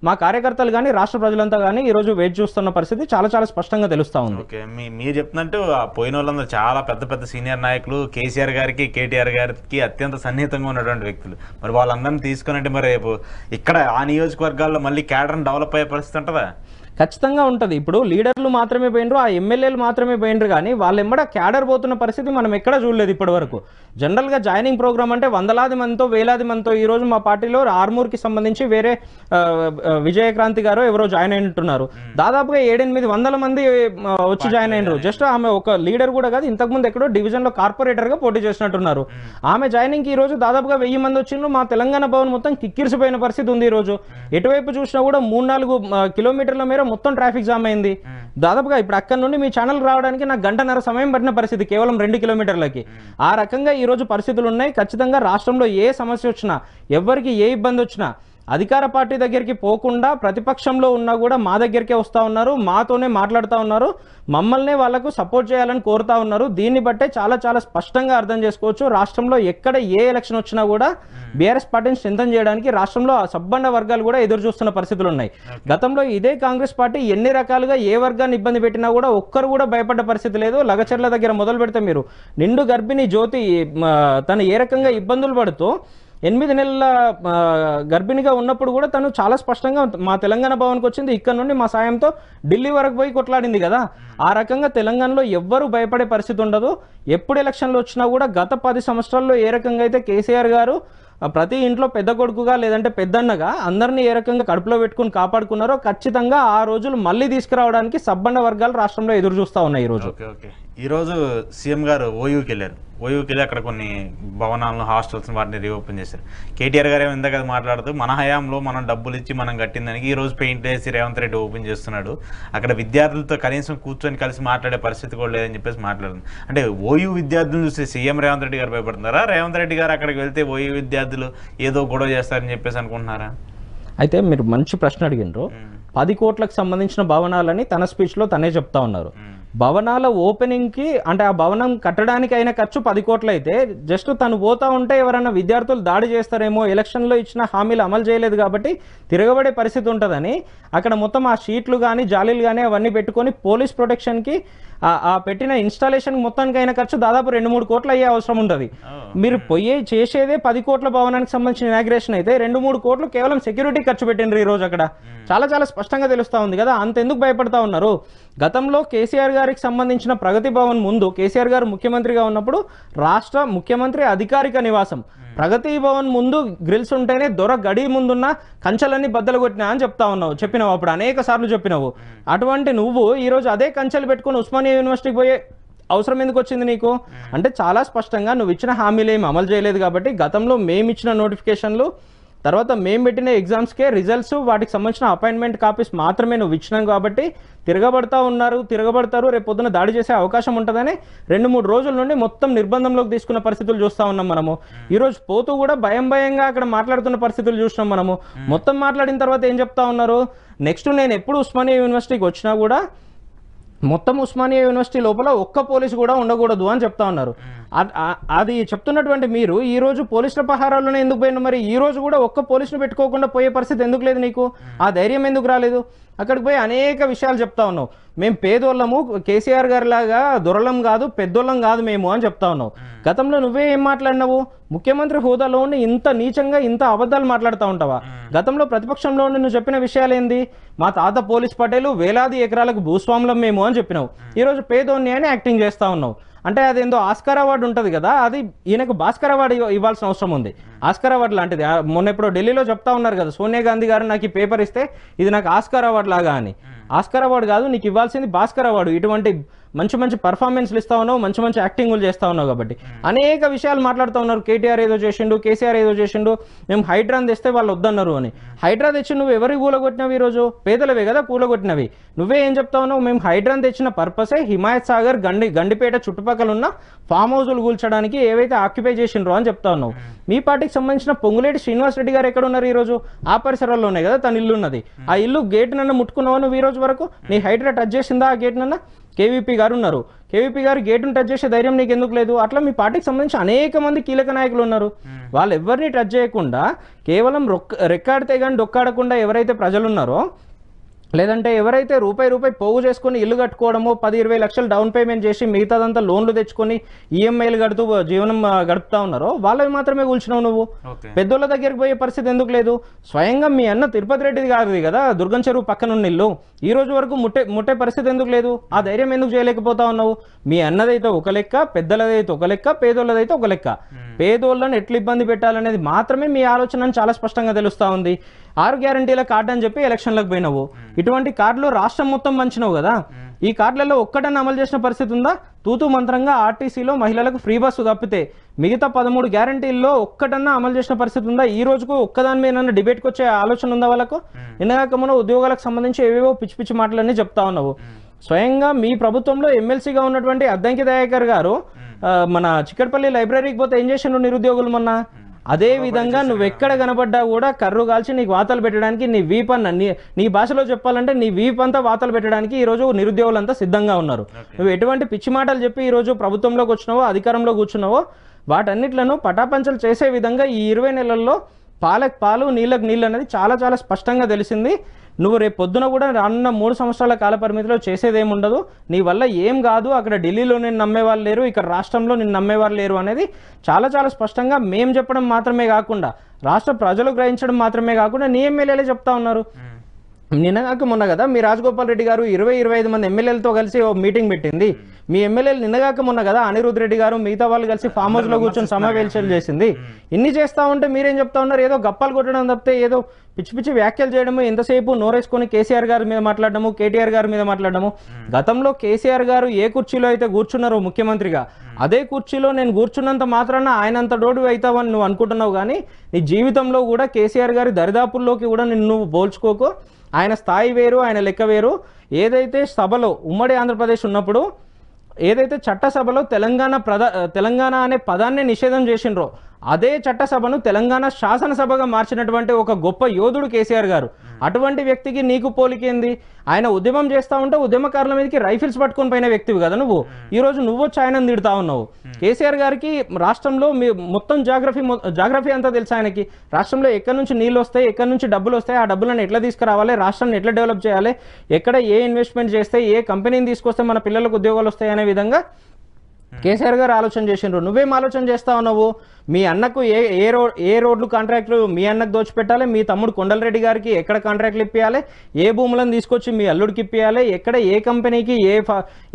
మా కార్యకర్తలు కానీ రాష్ట్ర ప్రజలంతా కానీ ఈరోజు వెయిట్ చూస్తున్న పరిస్థితి చాలా చాలా స్పష్టంగా తెలుస్తూ ఉంది.
ఓకే, మీరు చెప్తున్నట్టు పోయిన వాళ్ళందరూ చాలా పెద్ద పెద్ద సీనియర్ నాయకులు, కేసీఆర్ గారికి కేటీఆర్ గారికి అత్యంత సన్నిహితంగా ఉన్నటువంటి వ్యక్తులు. మరి వాళ్ళందరినీ తీసుకున్నట్టు మరి రేపు ఇక్కడ ఆ నియోజకవర్గాల్లో మళ్ళీ క్యాడర్ని డెవలప్ అయ్యే పరిస్థితి ఉంటుందా?
ఖచ్చితంగా ఉంటుంది. ఇప్పుడు లీడర్లు మాత్రమే పోయినరు, ఆ ఎమ్మెల్యేలు మాత్రమే పోయినరు, కానీ వాళ్ళు ఎంబడ క్యాడర్ పోతున్న పరిస్థితి మనం ఎక్కడ చూడలేదు ఇప్పటి వరకు. జనరల్గా జాయినింగ్ ప్రోగ్రామ్ అంటే వందలాది మందితో వేలాది మందితో. ఈరోజు మా పార్టీలో ఆర్మూర్కి సంబంధించి వేరే విజయక్రాంతి గారు ఎవరో జాయిన్ అయినట్టున్నారు. దాదాపుగా 700-800 మంది వచ్చి జాయిన్ అయినరు. జస్ట్ ఆమె ఒక లీడర్ కూడా కాదు, ఇంతకుముందు ఎక్కడో డివిజన్లో కార్పొరేటర్గా పోటీ చేసినట్టున్నారు. ఆమె జాయినింగ్కి ఈరోజు దాదాపుగా 1000 మంది వచ్చిండ్రు. మా తెలంగాణ భవన్ మొత్తం కిక్కిరిసిపోయిన పరిస్థితి ఉంది. ఈరోజు ఎటువైపు చూసినా కూడా 3-4 కిలోమీటర్ల మేర మొత్తం ట్రాఫిక్ జామ్ అయింది. దాదాపుగా ఇప్పుడు అక్కడ నుండి మీ ఛానల్ రావడానికి నాకు 1.5 గంటల సమయం పడిన పరిస్థితి కేవలం 2 కిలోమీటర్లకి. ఆ రకంగా ఈరోజు పరిస్థితులు ఉన్నాయి. ఖచ్చితంగా రాష్ట్రంలో ఏ సమస్య వచ్చినా, ఎవరికి ఏ ఇబ్బంది వచ్చినా అధికార పార్టీ దగ్గరికి పోకుండా ప్రతిపక్షంలో ఉన్నా కూడా మా దగ్గరికే వస్తూ ఉన్నారు, మాతోనే మాట్లాడుతూ ఉన్నారు, మమ్మల్నే వాళ్లకు సపోర్ట్ చేయాలని కోరుతా ఉన్నారు. దీన్ని బట్టే చాలా చాలా స్పష్టంగా అర్థం చేసుకోవచ్చు రాష్ట్రంలో ఎక్కడ ఏ ఎలక్షన్ వచ్చినా కూడా బీఆర్ఎస్ పార్టీని స్ట్రెంథెన్ చేయడానికి రాష్ట్రంలో సబ్బండ వర్గాలు కూడా ఎదురు చూస్తున్న పరిస్థితులు ఉన్నాయి. గతంలో ఇదే కాంగ్రెస్ పార్టీ ఎన్ని రకాలుగా ఏ వర్గాన్ని ఇబ్బంది పెట్టినా కూడా ఒక్కరు కూడా భయపడ్డ పరిస్థితి లేదు. లగచర్ల దగ్గర మొదలు పెడితే మీరు నిండు గర్భిణి జ్యోతి తను ఏ రకంగా ఇబ్బందులు పడుతూ 8 నెలల గర్భిణిగా ఉన్నప్పుడు కూడా తను చాలా స్పష్టంగా మా తెలంగాణ భవన్కి వచ్చింది, ఇక్కడ నుండి మా సాయంతో ఢిల్లీ వరకు పోయి కొట్లాడింది కదా. ఆ రకంగా తెలంగాణలో ఎవ్వరూ భయపడే పరిస్థితి ఉండదు. ఎప్పుడు ఎలక్షన్లు వచ్చినా కూడా గత 10 సంవత్సరాల్లో ఏ రకంగా అయితే కేసీఆర్ గారు ప్రతి ఇంట్లో పెద్ద కొడుకుగా లేదంటే పెద్దన్నగా అందరినీ ఏ రకంగా కడుపులో పెట్టుకుని కాపాడుకున్నారో ఖచ్చితంగా ఆ రోజులు మళ్ళీ తీసుకురావడానికి సబ్బండ వర్గాలు రాష్ట్రంలో ఎదురు చూస్తూ ఉన్నాయి.
ఈరోజు సీఎం గారు ఓయూకి వెళ్ళారు. ఓయూకి వెళ్ళి అక్కడ కొన్ని భవనాలను, హాస్టల్స్ వాటిని రీఓపెన్ చేశారు. కేటీఆర్ గారు ఏమో ఇందాక మాట్లాడుతూ మన హయాంలో మనం డబ్బులు ఇచ్చి మనం కట్టిందానికి ఈరోజు పెయింట్ వేసి రేవంత్ రెడ్డి ఓపెన్ చేస్తున్నాడు, అక్కడ విద్యార్థులతో కనీసం కూర్చొని కలిసి మాట్లాడే పరిస్థితి కూడా లేదని చెప్పేసి మాట్లాడుతుంది. అంటే ఓయూ విద్యార్థులను చూసి సీఎం రేవంత్ రెడ్డి గారు భయపడుతున్నారా? రేవంత్ రెడ్డి గారు అక్కడికి వెళ్తే ఓయూ విద్యార్థులు ఏదో గొడవ చేస్తారని చెప్పేసి అనుకుంటున్నారా?
అయితే మీరు మంచి ప్రశ్న అడిగినారు. 10 కోట్లకు సంబంధించిన భవనాలని తన స్పీచ్లో తనే చెప్తా ఉన్నారు. భవనాల ఓపెనింగ్కి అంటే ఆ భవనం కట్టడానికి అయిన ఖర్చు 10 కోట్లు అయితే జస్ట్ తను పోతా ఉంటే ఎవరైనా విద్యార్థులు దాడి చేస్తారేమో, ఎలక్షన్లో ఇచ్చిన హామీలు అమలు చేయలేదు కాబట్టి తిరగబడే పరిస్థితి ఉంటుందని అక్కడ మొత్తం ఆ షీట్లు కానీ జాలీలు కానీ అవన్నీ పెట్టుకొని పోలీస్ ప్రొటెక్షన్కి ఆ పెట్టిన ఇన్స్టాలేషన్ మొత్తానికి అయిన ఖర్చు దాదాపు 2-3 కోట్లు అయ్యే అవసరం ఉంటుంది. మీరు చేసేదే 10 కోట్ల భవనానికి సంబంధించిన ఇనాగ్రేషన్ అయితే 2-3 కోట్లు కేవలం సెక్యూరిటీ ఖర్చు పెట్టిండ్రు. ఈ రోజు అక్కడ చాలా చాలా స్పష్టంగా తెలుస్తూ ఉంది కదా. అంతెందుకు భయపడతా ఉన్నారు? గతంలో కేసీఆర్ గారికి సంబంధించిన ప్రగతి భవన్ ముందు కేసీఆర్ గారు ముఖ్యమంత్రిగా ఉన్నప్పుడు రాష్ట్ర ముఖ్యమంత్రి అధికారిక నివాసం ప్రగతి భవన్ ముందు గ్రిల్స్ ఉంటేనే దొర గడి ముందున్న కంచెలన్నీ బద్దలు కొట్టినా అని చెప్పినావు అప్పుడు అనేక సార్లు చెప్పినావు. అటువంటి నువ్వు ఈరోజు అదే కంచెలు పెట్టుకుని ఉస్మానియా యూనివర్సిటీకి పోయే అవసరం ఎందుకు వచ్చింది నీకు? అంటే చాలా స్పష్టంగా నువ్వు ఇచ్చిన హామీలు ఏమి అమలు చేయలేదు కాబట్టి గతంలో మేమిచ్చిన నోటిఫికేషన్లు తర్వాత మేము పెట్టిన ఎగ్జామ్స్కే రిజల్ట్స్ వాటికి సంబంధించిన అపాయింట్మెంట్ కాపీస్ మాత్రమే నువ్వు ఇచ్చినాం కాబట్టి తిరగబడతారు, రేపు పొద్దున దాడి చేసే అవకాశం ఉంటుందని 2-3 రోజుల నుండి మొత్తం నిర్బంధంలోకి తీసుకున్న పరిస్థితులు చూస్తూ ఉన్నాం మనము. ఈరోజు పోతూ కూడా భయంగా అక్కడ మాట్లాడుతున్న పరిస్థితులు చూసినాం మనము. మొత్తం మాట్లాడిన తర్వాత ఏం చెప్తా ఉన్నారు? నెక్స్ట్ నేను ఎప్పుడు ఉస్మానియా యూనివర్సిటీకి వచ్చినా కూడా మొత్తం ఉస్మానియా యూనివర్సిటీ లోపల ఒక్క పోలీసు కూడా ఉండకూడదు అని చెప్తా ఉన్నారు. అది చెప్తున్నటువంటి మీరు ఈ రోజు పోలీసుల పహారాల్లోనే ఎందుకు పోయినా? మరి ఈ రోజు కూడా ఒక్క పోలీసును పెట్టుకోకుండా పోయే పరిస్థితి ఎందుకు లేదు నీకు? ఆ ధైర్యం ఎందుకు రాలేదు? అక్కడికి పోయి అనేక విషయాలు చెప్తా ఉన్నావు. మేము పేదోళ్ళము, కేసీఆర్ గారి లాగా దొరలం కాదు, పెద్దోళ్ళం కాదు మేము అని చెప్తా ఉన్నావు. గతంలో నువ్వే ఏం మాట్లాడినావు? ముఖ్యమంత్రి హోదాలో ఉండి ఇంత నీచంగా ఇంత అబద్ధాలు మాట్లాడుతూ ఉంటావా? గతంలో ప్రతిపక్షంలో ఉండి నువ్వు చెప్పిన విషయాలు ఏంది? మా తాత పోలీస్ పటేలు వేలాది ఎకరాలకు భూస్వాములం మేము అని చెప్పినావు. ఈరోజు పేదోన్ని అని యాక్టింగ్ చేస్తూ ఉన్నావు. అంటే అదేందో ఆస్కార్ అవార్డు ఉంటుంది కదా, అది ఈయనకు భాస్కర్ అవార్డు ఇవ్వాల్సిన అవసరం ఉంది. ఆస్కార్ అవార్డు లాంటిది మొన్న ఎప్పుడో ఢిల్లీలో చెప్తా ఉన్నారు కదా, సోనియా గాంధీ గారు నాకు ఈ పేపర్ ఇస్తే ఇది నాకు ఆస్కార్ అవార్డు లాగా అని. ఆస్కార్ అవార్డు కాదు, నీకు ఇవ్వాల్సింది భాస్కర్ అవార్డు. ఇటువంటి మంచి మంచి పర్ఫార్మెన్స్లు ఇస్తా ఉన్నావు, మంచి మంచి యాక్టింగ్లు చేస్తా ఉన్నావు కాబట్టి అనేక విషయాలు మాట్లాడుతూ ఉన్నారు. కేటీఆర్ ఏదో చేసిండు, కేసీఆర్ ఏదో చేసిండు, మేము హైడ్రాన్ తెస్తే వాళ్ళు వద్దన్నారు అని. హైడ్రా తెచ్చి నువ్వు ఎవరికి కూలగొట్టినవి? ఈరోజు పేదలవే కదా కూలగొట్టినవి. నువ్వే ఏం చెప్తా ఉన్నావు? మేము హైడ్రాన్ తెచ్చిన పర్పసే హిమాయత్ సాగర్, గండిపేట చుట్టుపక్కల ఉన్న ఫామ్ హౌజులు కూల్చడానికి ఏవైతే ఆక్యుపై చేసిండ్రో అని చెప్తా ఉన్నావు. మీ పార్టీకి సంబంధించిన పొంగులేటి శ్రీనివాస్ రెడ్డి గారు ఎక్కడ ఉన్నారు ఈరోజు? ఆ పరిసరాల్లోనే కదా తన ఇల్లు ఉన్నది. ఆ ఇల్లు గేట్ నన్న ముట్టుకున్నావా నువ్వు ఈ రోజు వరకు? నీ హైడ్రా టచ్ చేసిందా ఆ గేట్ నన్న? కేవీపీ గారు ఉన్నారు, కేవీపీ గారు గేటును టచ్ చేసే ధైర్యం నీకు ఎందుకు లేదు? అట్లా మీ పార్టీకి సంబంధించి అనేక మంది కీలక నాయకులు ఉన్నారు. వాళ్ళు ఎవరిని టచ్ చేయకుండా కేవలం రెక్కాడితే కానీ డొక్కాడకుండా ఎవరైతే ప్రజలు ఉన్నారో, లేదంటే ఎవరైతే రూపాయి పోగు చేసుకుని ఇల్లు కట్టుకోవడమో 10-20 లక్షలు డౌన్ పేమెంట్ చేసి మిగతాదంతా లోన్లు తెచ్చుకొని ఈఎంఐలు కడుతూ జీవనం గడుపుతా ఉన్నారో వాళ్ళవి మాత్రమే కూల్చినావు నువ్వు. పెద్దోళ్ళ దగ్గరికి పోయే పరిస్థితి ఎందుకు లేదు? స్వయంగా మీ అన్న తిరుపతి రెడ్డిది కాదు కదా దుర్గం చెరువు పక్కన ఉన్న ఇల్లు, ఈ రోజు వరకు ముట్టే పరిస్థితి ఎందుకు లేదు? ఆ ధైర్యం ఎందుకు చేయలేకపోతా ఉన్నావు? మీ అన్నదైతే ఒక లెక్క, పెద్దలదైతే ఒక లెక్క, పేదోళ్ళదైతే ఒక లెక్క. పేదోళ్ళని ఎట్లా ఇబ్బంది పెట్టాలనేది మాత్రమే మీ ఆలోచన చాలా స్పష్టంగా తెలుస్తా ఉంది. 6 గ్యారంటీల కార్డు అని చెప్పి ఎలక్షన్లకు పోయినావు. ఇటువంటి కార్డులు రాష్ట్రం మొత్తం పంచినావు కదా. ఈ కార్డులలో ఒక్కటన్నా అమలు చేసిన పరిస్థితి ఉందా? తూతూ మంత్రంగా ఆర్టీసీలో మహిళలకు ఫ్రీ బస్సు తప్పితే మిగతా 13 గ్యారంటీల్లో ఒక్కటన్నా అమలు చేసిన పరిస్థితి ఉందా? ఈ రోజుకు ఒక్కదాని మీద డిబేట్కి వచ్చే ఆలోచన ఉందా వాళ్ళకు? నిన్నగాకమున ఉద్యోగాలకు సంబంధించి ఏవేవో పిచ్చి పిచ్చి మాటలన్నీ చెప్తా ఉన్నావు. స్వయంగా మీ ప్రభుత్వంలో ఎమ్మెల్సీగా ఉన్నటువంటి అద్దంకి దయాకర్ గారు మన చిక్కడపల్లి లైబ్రరీకి పోతే ఏం చేసిండు నిరుద్యోగులు మొన్న? అదే విధంగా నువ్వు ఎక్కడ కనబడ్డా కూడా కర్రు కాల్చి నీకు వాతలు పెట్టడానికి నీ వీపన్న నీ భాషలో చెప్పాలంటే నీ వీపంతా వాతలు పెట్టడానికి ఈ రోజు నిరుద్యోగులంతా సిద్ధంగా ఉన్నారు. నువ్వు ఎటువంటి పిచ్చి మాటలు చెప్పి ఈ రోజు ప్రభుత్వంలోకి వచ్చినావో, అధికారంలో కూర్చున్నావో వాటన్నిట్లను పటాపంచలు చేసే విధంగా ఈ 20 నెలల్లో పాలకు పాలు నీళ్ళకు నీళ్ళు అనేది చాలా చాలా స్పష్టంగా తెలిసింది. నువ్వు రేపు పొద్దున కూడా రానున్న 3 సంవత్సరాల కాల పరిమితిలో చేసేదేమి ఉండదు. నీ వల్ల ఏం కాదు. అక్కడ ఢిల్లీలో నేను నమ్మేవాళ్ళు లేరు, ఇక్కడ రాష్ట్రంలో నేను నమ్మేవాళ్ళు లేరు అనేది చాలా చాలా స్పష్టంగా మేము చెప్పడం మాత్రమే కాకుండా రాష్ట్ర ప్రజలు గ్రహించడం మాత్రమే కాకుండా నీ ఎమ్మెల్యేలే చెప్తా ఉన్నారు. నిన్నగాక మొన్న కదా మీ రాజగోపాల్ రెడ్డి గారు 20-25 మంది ఎమ్మెల్యేలతో కలిసి ఓ మీటింగ్ పెట్టింది. మీ ఎమ్మెల్యేలు నిన్నగాక మొన్న కదా అనిరుద్ రెడ్డి గారు మిగతా వాళ్ళు కలిసి ఫామ్ హౌస్ లో కూర్చొని సమావేశాలు చేసింది. ఇన్ని చేస్తా ఉంటే మీరేం చెప్తా ఉన్నారు? ఏదో గప్పాలు కొట్టడం తప్పితే ఏదో పిచ్చి పిచ్చి వ్యాఖ్యలు చేయడము, ఎంతసేపు నోరేసుకొని కేసీఆర్ గారి మీద మాట్లాడడము, కేటీఆర్ గారి మీద మాట్లాడడము. గతంలో కేసీఆర్ గారు ఏ కుర్చీలో అయితే కూర్చున్నారో ముఖ్యమంత్రిగా, అదే కుర్చీలో నేను కూర్చున్నంత మాత్రాన ఆయనంత డోడు అవుతావని నువ్వు అనుకుంటున్నావు. కానీ నీ జీవితంలో కూడా కేసీఆర్ గారి దరిదాపుల్లోకి కూడా నువ్వు పోల్చుకోకు. ఆయన స్థాయి వేరు, ఆయన లెక్క వేరు. ఏదైతే సభలో ఉమ్మడి ఆంధ్రప్రదేశ్ ఉన్నప్పుడు ఏదైతే చట్టసభలో తెలంగాణ అనే పదాన్ని నిషేధం చేసిండ్రో అదే చట్టసభను తెలంగాణ శాసనసభగా మార్చినటువంటి ఒక గొప్ప యోధుడు కేసీఆర్ గారు. అటువంటి వ్యక్తికి నీకు పోలికేంది? ఆయన ఉద్యమం చేస్తా ఉంటే ఉద్యమకారుల మీదకి రైఫిల్స్ పట్టుకొని పోయిన వ్యక్తివి కదా నువ్వు. ఈ రోజు నువ్వు వచ్చి ఆయన తిడతా ఉన్నావు. కేసీఆర్ గారికి రాష్ట్రంలో మొత్తం జాగ్రఫీ అంతా తెలుసు ఆయనకి. రాష్ట్రంలో ఎక్కడి నుంచి నీళ్ళు వస్తాయి, ఎక్కడి నుంచి డబ్బులు వస్తాయి, ఆ డబ్బులను ఎట్లా తీసుకురావాలి, రాష్ట్రాన్ని ఎట్లా డెవలప్ చేయాలి, ఎక్కడ ఏ ఇన్వెస్ట్మెంట్ చేస్తే, ఏ కంపెనీని తీసుకొస్తే మన పిల్లలకు ఉద్యోగాలు వస్తాయి అనే విధంగా కేసీఆర్ గారు ఆలోచన చేసిండ్రు. నువ్వేం ఆలోచన చేస్తా ఉన్నావు? మీ అన్నకు ఏ రోడ్లు కాంట్రాక్టులు మీ అన్నకు దోచిపెట్టాలి, మీ తమ్ముడు కొండలరెడ్డి గారికి ఎక్కడ కాంట్రాక్టులు ఇప్పియాలి, ఏ భూములను తీసుకొచ్చి మీ అల్లుడికి ఇప్పియాలి, ఎక్కడ ఏ కంపెనీకి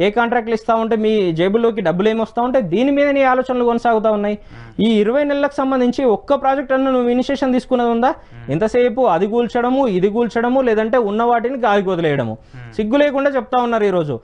ఏ కాంట్రాక్టులు ఇస్తా ఉంటే మీ జేబుల్లోకి డబ్బులు ఏమొస్తా ఉంటే దీని మీద నీ ఆలోచనలు కొనసాగుతూ ఉన్నాయి. ఈ 20 నెలలకు సంబంధించి ఒక్క ప్రాజెక్ట్ అన్న నువ్వు ఇనిషియేషన్ తీసుకున్నది ఉందా? ఎంతసేపు అది కూల్చడము, ఇది కూల్చడము, లేదంటే ఉన్న వాటిని గాలికి వదిలేయడము. సిగ్గు లేకుండా చెప్తా ఉన్నారు. ఈరోజు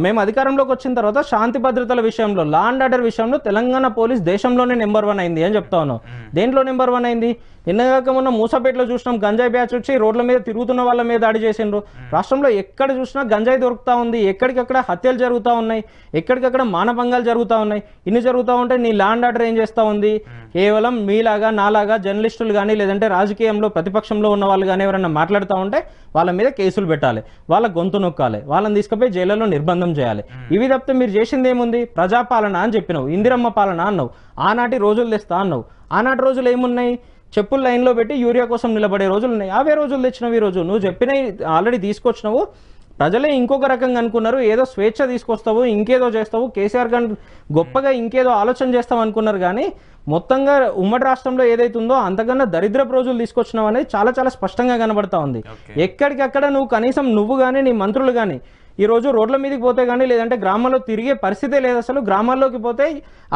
మేము అధికారంలోకి వచ్చిన తర్వాత శాంతి భద్రతల విషయంలో, లా అండ్ ఆర్డర్ విషయంలో తెలంగాణ పోలీస్ దేశంలోనే నెంబర్ 1 అయింది అని చెప్తా ఉన్నావు. దేంట్లో నెంబర్ 1 అయింది? నిన్నగాక మొన్న మూసాపేటలో చూసినాం, గంజాయి బ్యాచ్ వచ్చి రోడ్ల మీద తిరుగుతున్న వాళ్ళ మీద దాడి చేసిండ్రు. రాష్ట్రంలో ఎక్కడ చూసినా గంజాయి దొరుకుతా ఉంది, ఎక్కడికక్కడ హత్యలు జరుగుతూ ఉన్నాయి, ఎక్కడికక్కడ మానభంగాలు జరుగుతూ ఉన్నాయి. ఇన్ని జరుగుతూ ఉంటే నీ లా అండ్ ఆర్డర్ ఏం చేస్తూ ఉంది? కేవలం మీలాగా నాలాగా జర్నలిస్టులు కానీ లేదంటే రాజకీయంలో ప్రతిపక్షంలో ఉన్న వాళ్ళు కానీ ఎవరైనా మాట్లాడుతూ ఉంటే వాళ్ళ మీద కేసులు పెట్టాలి, వాళ్ళ గొంతు నొక్కాలి, వాళ్ళని తీసుకుపోయి జైళ్ళలో నిర్బంధం చేయాలి. ఇవి తప్పితే మీరు చేసింది ఏముంది? ప్రజాపాలన అని చెప్పినావు, ఇందిరమ్మ పాలన అన్నావు, ఆనాటి రోజులు తెస్తా అన్నావు. ఆనాటి రోజులు ఏమున్నాయి? చెప్పులు లైన్లో పెట్టి యూరియా కోసం నిలబడే రోజులు ఉన్నాయి. అవే రోజులు తెచ్చినవి. ఈ రోజు నువ్వు చెప్పినవి ఆల్రెడీ తీసుకొచ్చినావు. ప్రజలే ఇంకొక రకంగా అనుకున్నారు. ఏదో స్వేచ్ఛ తీసుకొస్తావు, ఇంకేదో చేస్తావు, కేసీఆర్ గారు గొప్పగా ఇంకేదో ఆలోచన చేస్తావు అనుకున్నారు. కానీ మొత్తంగా ఉమ్మడి రాష్ట్రంలో ఏదైతే ఉందో అంతకన్నా దరిద్రపు రోజులు తీసుకొచ్చినావు అనేది చాలా చాలా స్పష్టంగా కనబడతా ఉంది. ఎక్కడికక్కడ నువ్వు కనీసం నువ్వు కానీ నీ మంత్రులు కానీ ఈ రోజు రోడ్ల మీదకి పోతే కానీ లేదంటే గ్రామాల్లో తిరిగే పరిస్థితే లేదు. అసలు గ్రామాల్లోకి పోతే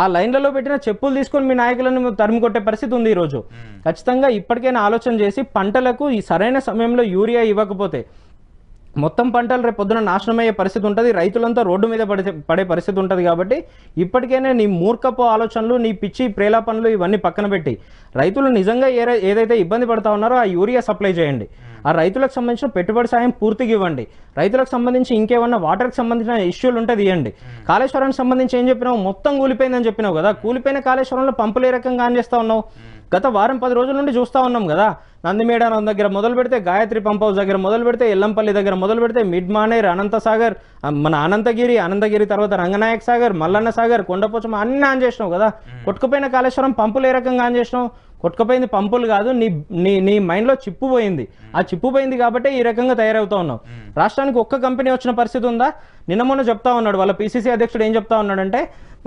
ఆ లైన్లలో పెట్టిన చెప్పులు తీసుకొని మీ నాయకులను తరిమి కొట్టే పరిస్థితి ఉంది. ఈరోజు ఖచ్చితంగా ఇప్పటికైనా ఆలోచన చేసి పంటలకు ఈ సరైన సమయంలో యూరియా ఇవ్వకపోతే మొత్తం పంటలు రేపు పొద్దున నాశనం అయ్యే పరిస్థితి ఉంటుంది, రైతులంతా రోడ్డు మీద పడే పరిస్థితి ఉంటుంది. కాబట్టి ఇప్పటికైనా నీ మూర్ఖపు ఆలోచనలు, నీ పిచ్చి ప్రేలాపనలు ఇవన్నీ పక్కన పెట్టి రైతులు నిజంగా ఏదైతే ఇబ్బంది పడతా ఉన్నారో ఆ యూరియా సప్లై చేయండి. ఆ రైతులకు సంబంధించిన పెట్టుబడి సాయం పూర్తిగా ఇవ్వండి. రైతులకు సంబంధించి ఇంకేమన్నా వాటర్కి సంబంధించిన ఇష్యూలు ఉంటే ఇవ్వండి. కాళేశ్వరానికి సంబంధించి ఏం చెప్పినావు, మొత్తం కూలిపోయిందని చెప్పినావు కదా. కూలిపోయిన కాళేశ్వరంలో పంపులు ఏ రకంగా ఆన్ చేస్తూ ఉన్నావు? గత వారం 10 రోజుల నుండి చూస్తూ ఉన్నాం కదా. నందిమేడారం దగ్గర మొదలు పెడితే, గాయత్రి పంప్ హౌస్ దగ్గర మొదలు పెడితే, ఎల్లంపల్లి దగ్గర మొదలు పెడితే, మిడ్ మానేర్, అనంతసాగర్, మన అనంతగిరి తర్వాత రంగనాయక సాగర్, మల్లన్న సాగర్, కొండపోచమ్మ అన్నీ ఆన్ చేసినావు కదా. కొట్టుకుపోయిన కాళేశ్వరం పంపులు ఏ రకంగా ఆన్ చేసినావు? కొట్టుకుపోయింది పంపులు కాదు, నీ మైండ్లో చిప్పు పోయింది. ఆ చిప్పు పోయింది కాబట్టి ఈ రకంగా తయారవుతా ఉన్నావు. రాష్ట్రానికి ఒక్క కంపెనీ వచ్చిన పరిస్థితి ఉందా? నిన్న మొన్న చెప్తా ఉన్నాడు వాళ్ళ పిసిసి అధ్యక్షుడు. ఏం చెప్తా ఉన్నాడంటే,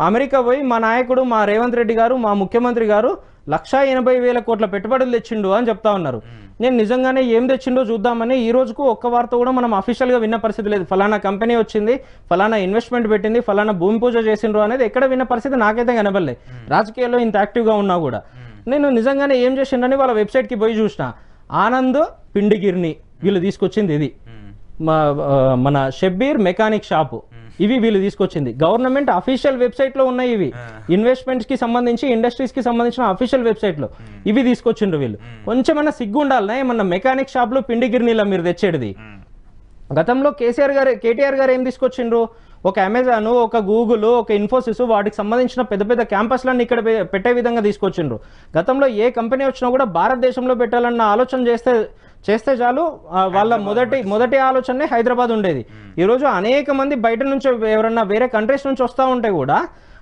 అమెరికా పోయి మా నాయకుడు, మా రేవంత్ రెడ్డి గారు, మా ముఖ్యమంత్రి గారు 1,80,000 కోట్ల పెట్టుబడులు తెచ్చిండు అని చెప్తా ఉన్నారు. నేను నిజంగానే ఏం తెచ్చిండో చూద్దామని ఈ రోజుకు ఒక్క వార్త కూడా మనం అఫీషియల్గా విన్న పరిస్థితి లేదు. ఫలానా కంపెనీ వచ్చింది, ఫలానా ఇన్వెస్ట్మెంట్ పెట్టింది, ఫలానా భూమి పూజ చేసిండ్రు అనేది ఎక్కడ విన్న పరిస్థితి నాకైతే కనబడలే. రాజకీయాల్లో ఇంత యాక్టివ్గా ఉన్నా కూడా నేను నిజంగానే ఏం చేసిండని వాళ్ళ వెబ్సైట్కి పోయి చూసిన. ఆనంద్ పిండిగిర్ని వీళ్ళు తీసుకొచ్చింది ఇది, మన షబ్బీర్ మెకానిక్ షాపు, ఇవి వీళ్ళు తీసుకొచ్చింది. గవర్నమెంట్ అఫీషియల్ వెబ్సైట్లో ఉన్నాయి ఇవి. ఇన్వెస్ట్మెంట్స్ కి సంబంధించి, ఇండస్ట్రీస్ కి సంబంధించిన అఫీషియల్ వెబ్సైట్లో ఇవి తీసుకొచ్చిండ్రు వీళ్ళు. కొంచెమన్నా సిగ్గు ఉండాలనే, ఏమన్నా మెకానిక్ షాప్లో పిండి గిర్నీలా మీరు తెచ్చేది. గతంలో కేటీఆర్ గారు ఏం తీసుకొచ్చిండ్రు? ఒక అమెజాన్, ఒక గూగుల్, ఒక ఇన్ఫోసిస్, వాటికి సంబంధించిన పెద్ద పెద్ద క్యాంపస్లన్నీ ఇక్కడ పెట్టే విధంగా తీసుకొచ్చిండ్రు. గతంలో ఏ కంపెనీ వచ్చినా కూడా భారతదేశంలో పెట్టాలన్న ఆలోచన చేస్తే చాలు, వాళ్ళ మొదటి ఆలోచనే హైదరాబాద్ ఉండేది. ఈరోజు అనేక మంది బయట నుంచి ఎవరన్నా వేరే కంట్రీస్ నుంచి వస్తూ ఉంటే కూడా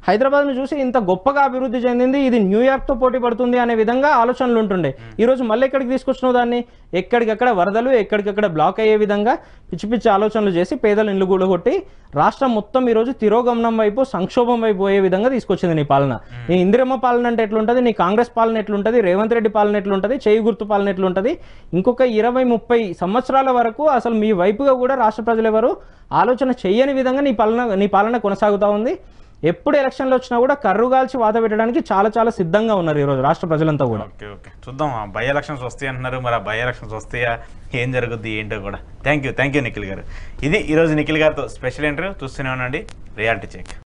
హైదరాబాద్ను చూసి ఇంత గొప్పగా అభివృద్ధి చెందింది, ఇది న్యూయార్క్తో పోటీ పడుతుంది అనే విధంగా ఆలోచనలు ఉంటుండే. ఈరోజు మళ్ళీ ఎక్కడికి తీసుకొచ్చినావు దాన్ని? ఎక్కడికక్కడ వరదలు, ఎక్కడికక్కడ బ్లాక్ అయ్యే విధంగా పిచ్చి పిచ్చి ఆలోచనలు చేసి పేదల ఇల్లు కూడగొట్టి రాష్ట్రం మొత్తం ఈరోజు తిరోగమనం వైపు, సంక్షోభం వైపు పోయే విధంగా తీసుకొచ్చింది నీ పాలన. నీ ఇందిరమ్మ పాలన అంటే ఎట్లుంటుంది, నీ కాంగ్రెస్ పాలన ఎట్లుంటుంది, రేవంత్ రెడ్డి పాలన ఎట్లుంటుంది, చేయి గుర్తు పాలన ఎట్లుంటుంది? ఇంకొక 20-30 సంవత్సరాల వరకు అసలు మీ వైపుగా కూడా రాష్ట్ర ప్రజలు ఎవరు ఆలోచన చేయని విధంగా నీ పాలన కొనసాగుతూ ఉంది. ఎప్పుడు ఎలక్షన్లు వచ్చినా కూడా కర్రుగాల్చి వాత పెట్టడానికి చాలా సిద్ధంగా ఉన్నారు ఈరోజు రాష్ట్ర ప్రజలంతా కూడా.
ఓకే చూద్దాం. బై ఎలక్షన్స్ వస్తాయి అంటున్నారు, మరి ఆ బై ఎలక్షన్స్ వస్తాయా, ఏం జరుగుద్ది ఏంటో కూడా. థ్యాంక్ యూ నిఖిల్ గారు. ఇది ఈరోజు నిఖిల్ గారితో స్పెషల్ ఇంటర్వ్యూ. చూస్తూనే ఉండండి రియాలిటీ చెక్.